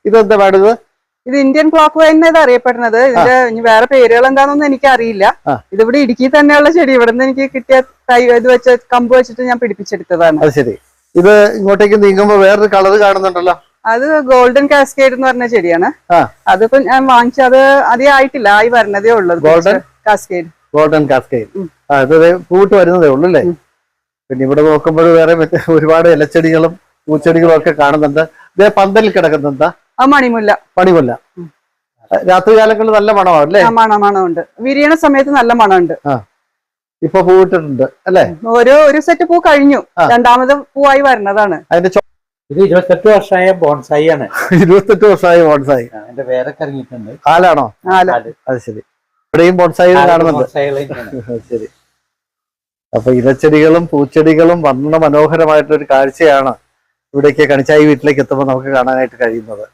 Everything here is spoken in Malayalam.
ഇതെന്താ പാടുന്നത്? ഇത് ഇന്ത്യൻ ക്ലോക്ക് വൈൻ ഇത് അറിയപ്പെടുന്നത്. ഇതിന്റെ ഇനി വേറെ പേരുകൾ എന്താണെന്നൊന്നും എനിക്ക് അറിയില്ല. ഇതിവിടെ ഇടുക്കി തന്നെയുള്ള ചെടി. ഇവിടെ നിന്ന് എനിക്ക് കിട്ടിയ തൈ ഇത് വെച്ച് കമ്പ് വെച്ചിട്ട് ഞാൻ പിടിപ്പിച്ചെടുത്തതാണ്. അത് ശരി. ഇത് ഇങ്ങോട്ടേക്ക് നീങ്ങുമ്പോ വേറൊരു കളർ കാണുന്നുണ്ടല്ലോ. അത് ഗോൾഡൻ കാസ്കേഡ് എന്ന് പറഞ്ഞ ചെടിയാണ്. അതിപ്പോ ഞാൻ വാങ്ങിച്ച അത് അധികം ആയിട്ടില്ല, ആയി വരുന്നതേ ഉള്ളൂ. Golden cascade. Golden cascade. ഇത് പൂട്ട് വരുന്നതേ ഉള്ളൂ അല്ലേ? പിന്നെ ഇവിടെ നോക്കുമ്പോൾ വേറെ ഒരുപാട് ഇലച്ചെടികളും പൂച്ചെടികളും ഒക്കെ കാണുന്നുണ്ട്. ഇതേ പന്തലിൽ കിടക്കുന്നെന്താ? മണിമുല്ല. മണിമുല്ല രാത്രി കാലങ്ങളിൽ നല്ല മണമാണ് അല്ലേ? മണമുണ്ട്. വിരിയണ സമയത്ത് നല്ല മണമുണ്ട്. ഇപ്പൊ പൂവിട്ടിട്ടുണ്ട് അല്ലേ? ഒരു സെറ്റ് പൂ കഴിഞ്ഞു, രണ്ടാമത് പൂവായി വരുന്നതാണ്. അതിന്റെ ഇത് 28 വർഷമായ ബോൺസായി ആണ്. 28 വർഷമായ ബോൺസായി. എന്റെ പേരൊക്കെ ഇറങ്ങിയിട്ടുണ്ട്. ആലാണോ? അത് ശരി. ഇവിടെയും ബോൺസായി കാണുന്നുണ്ട്. ശരി. അപ്പൊ ഇലച്ചെടികളും പൂച്ചെടികളും വർണ്ണ മനോഹരമായിട്ടൊരു കാഴ്ചയാണ് ഇവിടേക്ക് കണിച്ചായി വീട്ടിലേക്ക് എത്തുമ്പോൾ നമുക്ക് കാണാനായിട്ട് കഴിയുന്നത്.